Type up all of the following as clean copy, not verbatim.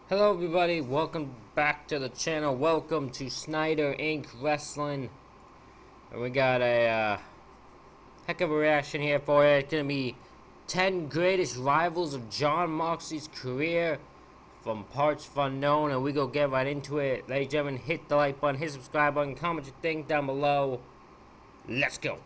Hello everybody, welcome back to the channel. Welcome to Snyder Inc. Wrestling. And we got a heck of a reaction here for you. It's going to be 10 greatest rivals of Jon Moxley's career from partsFUNknown. And we go get right into it. Ladies and gentlemen, hit the like button, hit the subscribe button, comment your thing down below. Let's go.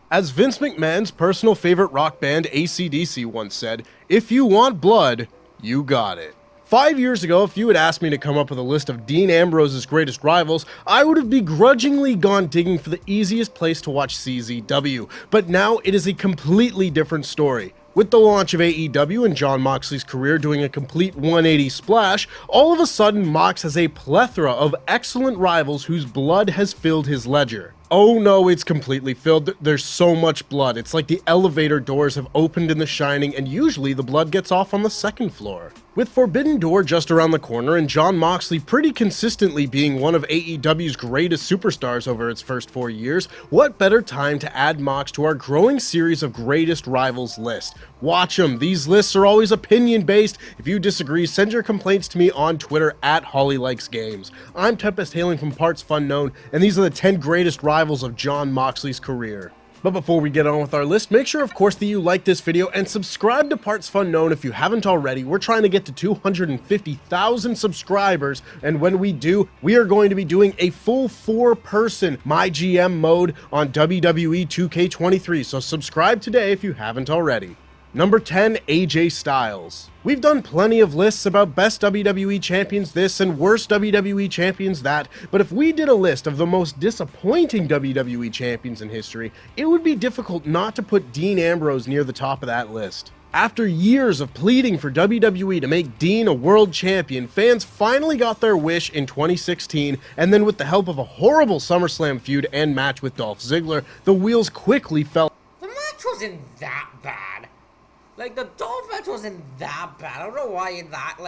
As Vince McMahon's personal favorite rock band AC/DC once said, if you want blood, you got it. 5 years ago, if you had asked me to come up with a list of Dean Ambrose's greatest rivals, I would have begrudgingly gone digging for the easiest place to watch CZW, but now it is a completely different story. With the launch of AEW and Jon Moxley's career doing a complete 180 splash, all of a sudden Mox has a plethora of excellent rivals whose blood has filled his ledger. Oh no, it's completely filled. There's so much blood. It's like the elevator doors have opened in The Shining, and usually the blood gets off on the second floor. With Forbidden Door just around the corner and Jon Moxley pretty consistently being one of AEW's greatest superstars over its first 4 years, what better time to add Mox to our growing series of greatest rivals list? Watch them. These lists are always opinion based. If you disagree, send your complaints to me on Twitter at HollyLikesGames. I'm Tempest hailing from partsFUNknown, and these are the 10 greatest rivals of Jon Moxley's career. But before we get on with our list, make sure of course that you like this video and subscribe to partsFUNknown if you haven't already. We're trying to get to 250,000 subscribers, and when we do, we are going to be doing a full 4-person MyGM mode on WWE 2K23, so subscribe today if you haven't already. Number 10, AJ Styles. We've done plenty of lists about best WWE champions this and worst WWE champions that, but if we did a list of the most disappointing WWE champions in history, it would be difficult not to put Dean Ambrose near the top of that list. After years of pleading for WWE to make Dean a world champion, fans finally got their wish in 2016, and then with the help of a horrible SummerSlam feud and match with Dolph Ziggler, the wheels quickly fell. The match wasn't that bad. Like, the Dolph match wasn't that bad. I don't know why that,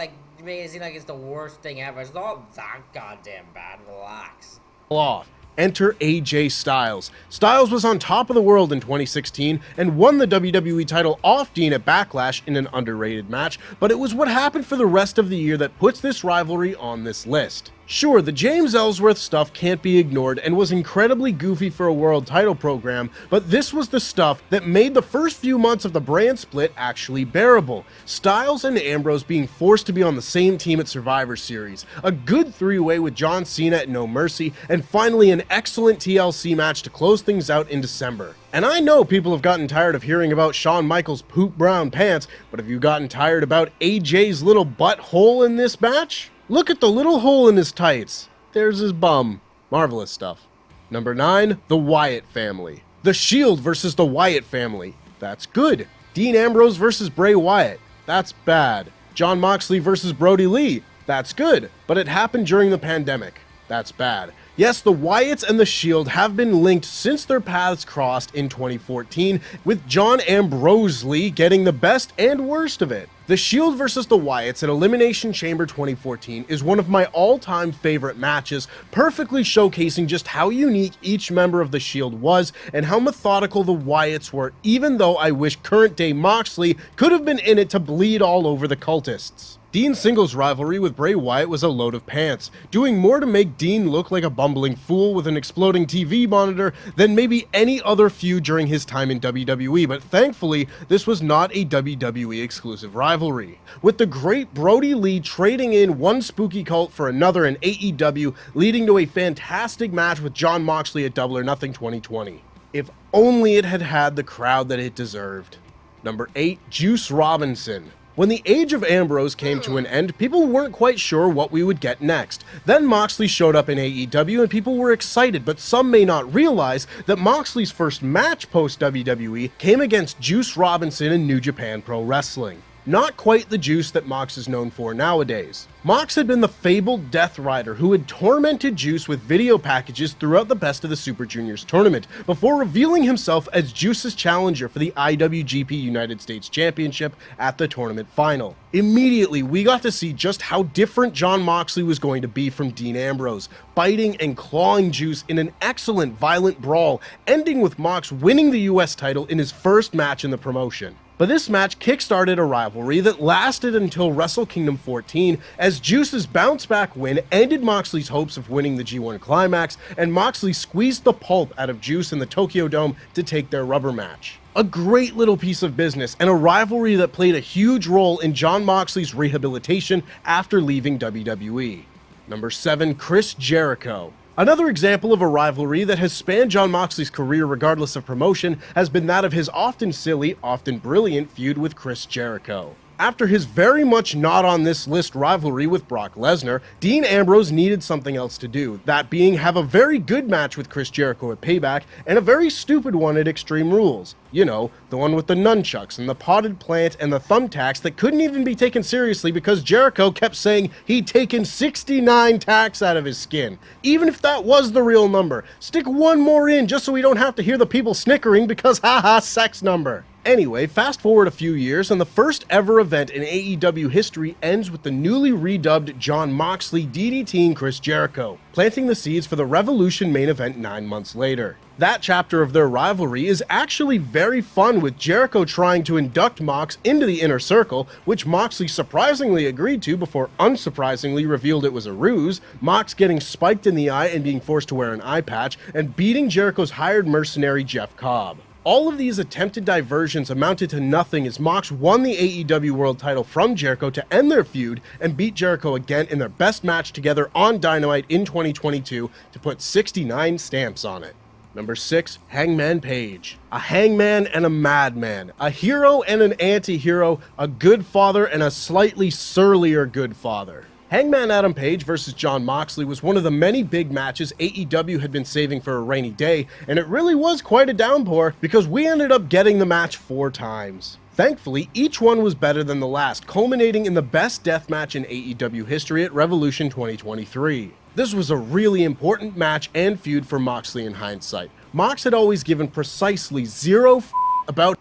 made it seem like it's the worst thing ever. It's not that goddamn bad. Relax. Off. Enter AJ Styles. Styles was on top of the world in 2016 and won the WWE title off Dean at Backlash in an underrated match, but it was what happened for the rest of the year that puts this rivalry on this list. Sure, the James Ellsworth stuff can't be ignored and was incredibly goofy for a world title program, but this was the stuff that made the first few months of the brand split actually bearable. Styles and Ambrose being forced to be on the same team at Survivor Series, a good three-way with John Cena at No Mercy, and finally an excellent TLC match to close things out in December. And I know people have gotten tired of hearing about Shawn Michaels' poop brown pants, but have you gotten tired about AJ's little butthole in this match? Look at the little hole in his tights. There's his bum. Marvelous stuff. Number 9, the Wyatt family. The Shield versus the Wyatt family. That's good. Dean Ambrose versus Bray Wyatt. That's bad. Jon Moxley versus Brody Lee. That's good. But it happened during the pandemic. That's bad. Yes, the Wyatts and the Shield have been linked since their paths crossed in 2014, with Jon Moxley getting the best and worst of it. The Shield versus the Wyatts at Elimination Chamber 2014 is one of my all-time favorite matches, perfectly showcasing just how unique each member of the Shield was and how methodical the Wyatts were, even though I wish current-day Moxley could have been in it to bleed all over the cultists. Dean's singles rivalry with Bray Wyatt was a load of pants, doing more to make Dean look like a bumbling fool with an exploding TV monitor than maybe any other feud during his time in WWE, but thankfully, this was not a WWE exclusive rivalry. With the great Brody Lee trading in one spooky cult for another in AEW, leading to a fantastic match with Jon Moxley at Double or Nothing 2020. If only it had had the crowd that it deserved. Number 8, Juice Robinson. When the age of Ambrose came to an end, people weren't quite sure what we would get next. Then Moxley showed up in AEW and people were excited, but some may not realize that Moxley's first match post-WWE came against Juice Robinson in New Japan Pro Wrestling. Not quite the Juice that Mox is known for nowadays. Mox had been the fabled Death Rider who had tormented Juice with video packages throughout the Best of the Super Juniors tournament, before revealing himself as Juice's challenger for the IWGP United States Championship at the tournament final. Immediately, we got to see just how different Jon Moxley was going to be from Dean Ambrose, biting and clawing Juice in an excellent violent brawl, ending with Mox winning the US title in his first match in the promotion. But this match kickstarted a rivalry that lasted until Wrestle Kingdom 14, as Juice's bounce-back win ended Moxley's hopes of winning the G1 Climax, and Moxley squeezed the pulp out of Juice in the Tokyo Dome to take their rubber match. A great little piece of business, and a rivalry that played a huge role in Jon Moxley's rehabilitation after leaving WWE. Number 7, Chris Jericho. Another example of a rivalry that has spanned Jon Moxley's career regardless of promotion has been that of his often silly, often brilliant feud with Chris Jericho. After his very much not on this list rivalry with Brock Lesnar, Dean Ambrose needed something else to do, that being have a very good match with Chris Jericho at Payback and a very stupid one at Extreme Rules. You know, the one with the nunchucks and the potted plant and the thumbtacks that couldn't even be taken seriously because Jericho kept saying he'd taken 69 tacks out of his skin. Even if that was the real number, stick one more in just so we don't have to hear the people snickering because haha, sex number. Anyway, fast forward a few years, and the first ever event in AEW history ends with the newly redubbed Jon Moxley DDTing Chris Jericho, planting the seeds for the Revolution main event 9 months later. That chapter of their rivalry is actually very fun, with Jericho trying to induct Mox into the inner circle, which Moxley surprisingly agreed to before unsurprisingly revealed it was a ruse, Mox getting spiked in the eye and being forced to wear an eye patch, and beating Jericho's hired mercenary Jeff Cobb. All of these attempted diversions amounted to nothing as Mox won the AEW World title from Jericho to end their feud and beat Jericho again in their best match together on Dynamite in 2022 to put 69 stamps on it. Number 6, Hangman Page. A hangman and a madman, a hero and an anti-hero, a good father and a slightly surlier good father. Hangman Adam Page versus Jon Moxley was one of the many big matches AEW had been saving for a rainy day, and it really was quite a downpour because we ended up getting the match 4 times. Thankfully, each one was better than the last, culminating in the best death match in AEW history at Revolution 2023. This was a really important match and feud for Moxley in hindsight. Mox had always given precisely zero f about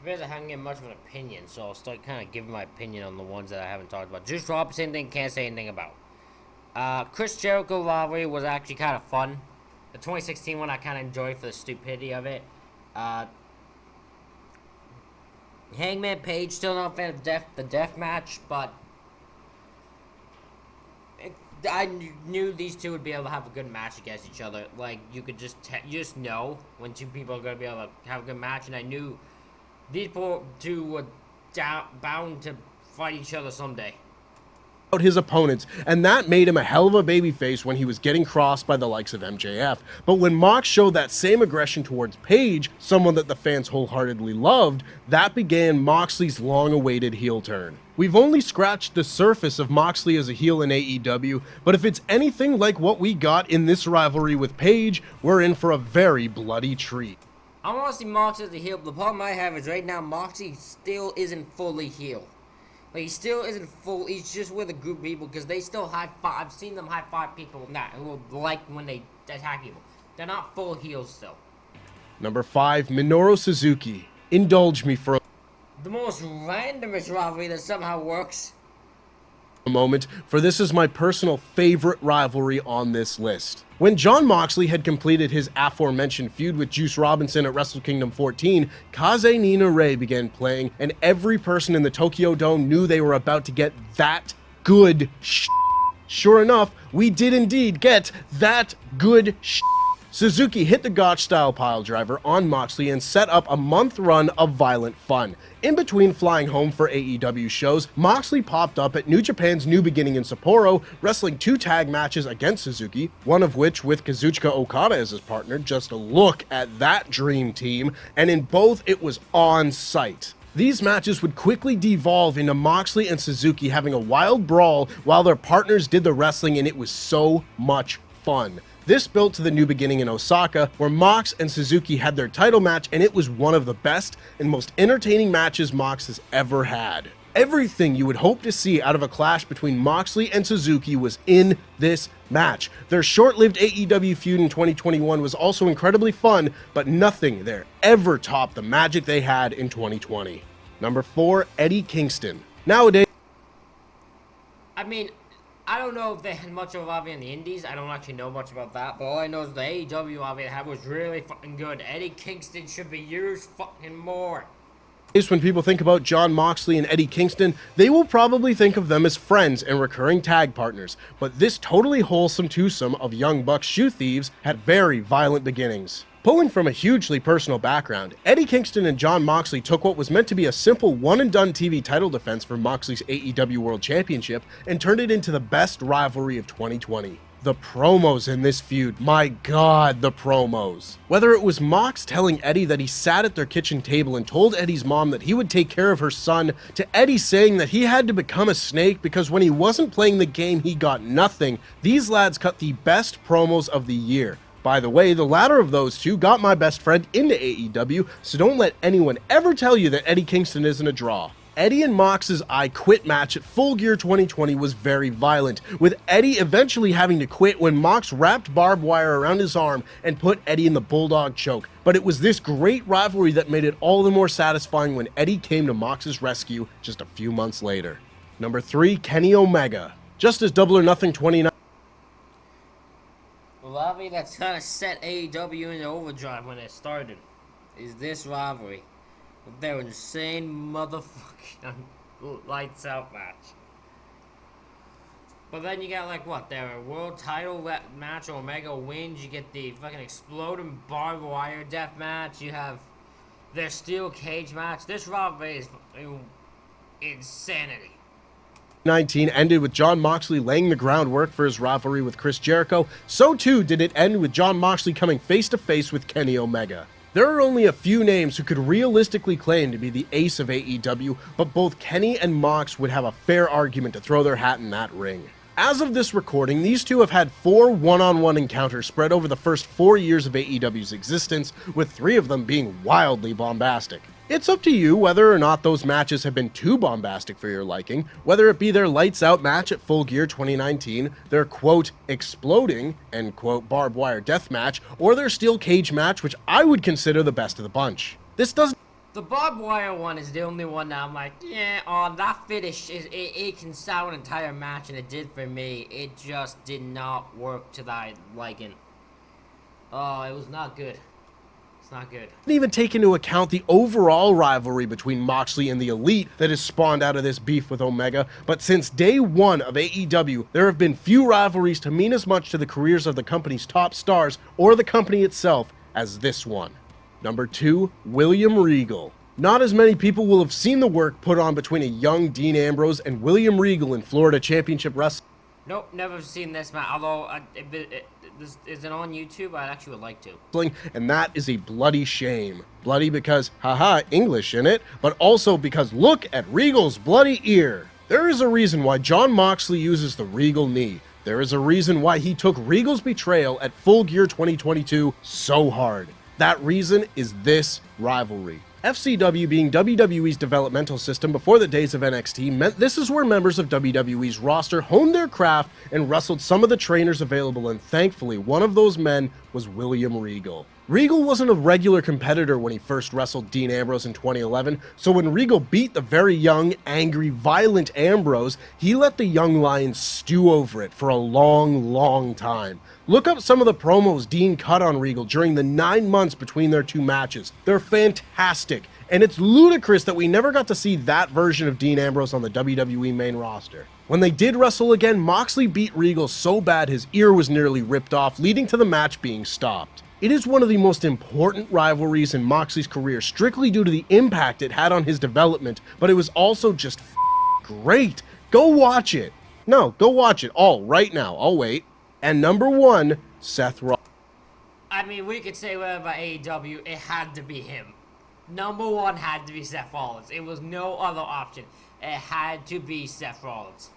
I haven't given much of an opinion, so I'll start kind of giving my opinion on the ones that I haven't talked about. Juice Robinson thing, can't say anything about. Chris Jericho rivalry was actually kind of fun. The 2016 one I kind of enjoyed for the stupidity of it. Hangman Page, still not a fan of the death match, but I knew these two would be able to have a good match against each other. Like, you could just you just know when two people are going to be able to have a good match, and I knew these two were bound to fight each other someday. His opponents, and that made him a hell of a babyface when he was getting crossed by the likes of MJF. But when Mox showed that same aggression towards Page, someone that the fans wholeheartedly loved, that began Moxley's long-awaited heel turn. We've only scratched the surface of Moxley as a heel in AEW, but if it's anything like what we got in this rivalry with Page, we're in for a very bloody treat. I want to see Moxley as a heel, but the problem I have is right now Moxley still isn't fully heel. Like, he still isn't full, he's just with a group of people because they still high-five. I've seen them high-five people who like when they attack people. They're not full heels still. Number 5, Minoru Suzuki. Indulge me for the most randomest rivalry that somehow works. A moment, for this is my personal favorite rivalry on this list. When Jon Moxley had completed his aforementioned feud with Juice Robinson at Wrestle Kingdom 14, Kaze Nina Ray began playing, and every person in the Tokyo Dome knew they were about to get that good sh**. Sure enough, we did indeed get that good sh**. Suzuki hit the Gotch-style piledriver on Moxley and set up a month run of violent fun. In between flying home for AEW shows, Moxley popped up at New Japan's New Beginning in Sapporo, wrestling 2 tag matches against Suzuki, one of which with Kazuchika Okada as his partner. Just a look at that dream team, and in both it was on site. These matches would quickly devolve into Moxley and Suzuki having a wild brawl while their partners did the wrestling, and it was so much fun. This built to the New Beginning in Osaka, where Mox and Suzuki had their title match, and it was one of the best and most entertaining matches Mox has ever had. Everything you would hope to see out of a clash between Moxley and Suzuki was in this match. Their short-lived AEW feud in 2021 was also incredibly fun, but nothing there ever topped the magic they had in 2020. Number 4, Eddie Kingston. Nowadays, I mean, I don't know if they had much of a rivalry in the Indies. I don't actually know much about that. But all I know is the AEW rivalry they had was really fucking good. Eddie Kingston should be used fucking more. When people think about Jon Moxley and Eddie Kingston, they will probably think of them as friends and recurring tag partners, but this totally wholesome twosome of young buck shoe thieves had very violent beginnings. Pulling from a hugely personal background, Eddie Kingston and Jon Moxley took what was meant to be a simple one-and-done TV title defense for Moxley's AEW World Championship and turned it into the best rivalry of 2020. The promos in this feud, my god, the promos. Whether it was Mox telling Eddie that he sat at their kitchen table and told Eddie's mom that he would take care of her son, to Eddie saying that he had to become a snake because when he wasn't playing the game he got nothing, these lads cut the best promos of the year. By the way, the latter of those two got my best friend into AEW, so don't let anyone ever tell you that Eddie Kingston isn't a draw. Eddie and Mox's I Quit match at Full Gear 2020 was very violent, with Eddie eventually having to quit when Mox wrapped barbed wire around his arm and put Eddie in the Bulldog choke. But it was this great rivalry that made it all the more satisfying when Eddie came to Mox's rescue just a few months later. Number 3, Kenny Omega. Just as Double or Nothing 29. The rivalry that's kind of set AEW into overdrive when it started is this rivalry. With their insane motherfucking lights out match. But then you got like what, their world title match, Omega wins, you get the fucking exploding barbed wire death match, you have their steel cage match. This rivalry is insanity. 19 ended with Jon Moxley laying the groundwork for his rivalry with Chris Jericho. So too did it end with Jon Moxley coming face to face with Kenny Omega. There are only a few names who could realistically claim to be the ace of AEW, but both Kenny and Mox would have a fair argument to throw their hat in that ring. As of this recording, these two have had 4 one-on-one encounters spread over the first 4 years of AEW's existence, with 3 of them being wildly bombastic. It's up to you whether or not those matches have been too bombastic for your liking, whether it be their lights out match at Full Gear 2019, their quote exploding end quote barbed wire death match, or their steel cage match, which I would consider the best of the bunch. This doesn't. The barbed wire one is the only one that I'm like, yeah, that finish it can sell an entire match, and it did for me. It just did not work to that liking. Oh, it was not good. It's not good. Didn't even take into account the overall rivalry between Moxley and the Elite that has spawned out of this beef with Omega, but since day one of AEW, there have been few rivalries to mean as much to the careers of the company's top stars or the company itself as this one. Number 2, William Regal. Not as many people will have seen the work put on between a young Dean Ambrose and William Regal in Florida Championship Wrestling. Nope, never seen this match, although is it on YouTube? I actually would like to. And that is a bloody shame. Bloody because, haha, English in it, but also because look at Regal's bloody ear. There is a reason why Jon Moxley uses the Regal knee. There is a reason why he took Regal's betrayal at Full Gear 2022 so hard. That reason is this rivalry. FCW being WWE's developmental system before the days of NXT meant this is where members of WWE's roster honed their craft and wrestled some of the trainers available, and thankfully one of those men was William Regal. Regal wasn't a regular competitor when he first wrestled Dean Ambrose in 2011, so when Regal beat the very young, angry, violent Ambrose, he let the young lion stew over it for a long time. Look up some of the promos Dean cut on Regal during the 9 months between their 2 matches. They're fantastic, and it's ludicrous that we never got to see that version of Dean Ambrose on the WWE main roster. When they did wrestle again, Moxley beat Regal so bad his ear was nearly ripped off, leading to the match being stopped. It is one of the most important rivalries in Moxley's career, strictly due to the impact it had on his development, but it was also just great. Go watch it. No, go watch it all right now. I'll wait. And number 1, Seth Rollins. I mean, we could say whatever about AEW, it had to be him. Number 1 had to be Seth Rollins. It was no other option. It had to be Seth Rollins.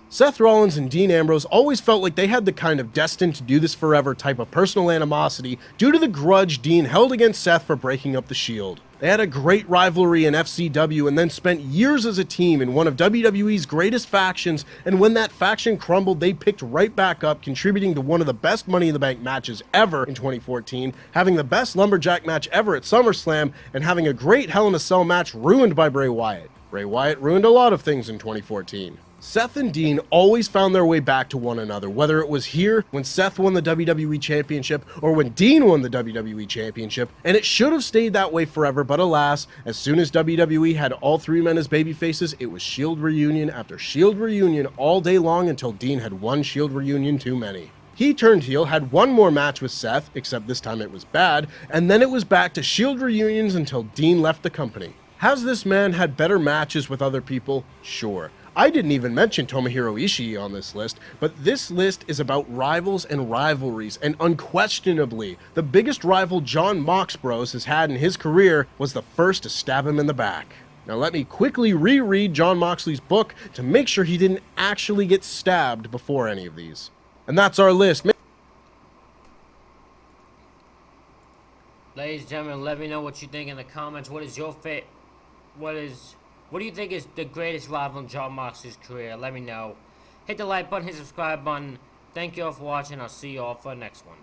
Seth Rollins and Dean Ambrose always felt like they had the kind of destined to do this forever type of personal animosity due to the grudge Dean held against Seth for breaking up the Shield. They had a great rivalry in FCW and then spent years as a team in one of WWE's greatest factions, and when that faction crumbled, they picked right back up, contributing to one of the best Money in the Bank matches ever in 2014, having the best Lumberjack match ever at SummerSlam, and having a great Hell in a Cell match ruined by Bray Wyatt. Bray Wyatt ruined a lot of things in 2014. Seth and Dean always found their way back to one another, whether it was here when Seth won the WWE Championship or when Dean won the WWE Championship, and it should have stayed that way forever, but alas, as soon as WWE had all three men as babyfaces, it was Shield reunion after Shield reunion all day long until Dean had one Shield reunion too many. He turned heel, had one more match with Seth, except this time it was bad, and then it was back to Shield reunions until Dean left the company. Has this man had better matches with other people? Sure. I didn't even mention Tomohiro Ishii on this list, but this list is about rivals and rivalries, and unquestionably, the biggest rival Jon Moxley has had in his career was the first to stab him in the back. Now let me quickly reread Jon Moxley's book to make sure he didn't actually get stabbed before any of these. And that's our list. Ladies and gentlemen, let me know what you think in the comments. What is your what do you think is the greatest rival in Jon Moxley's career? Let me know. Hit the like button, hit the subscribe button. Thank you all for watching. I'll see you all for the next one.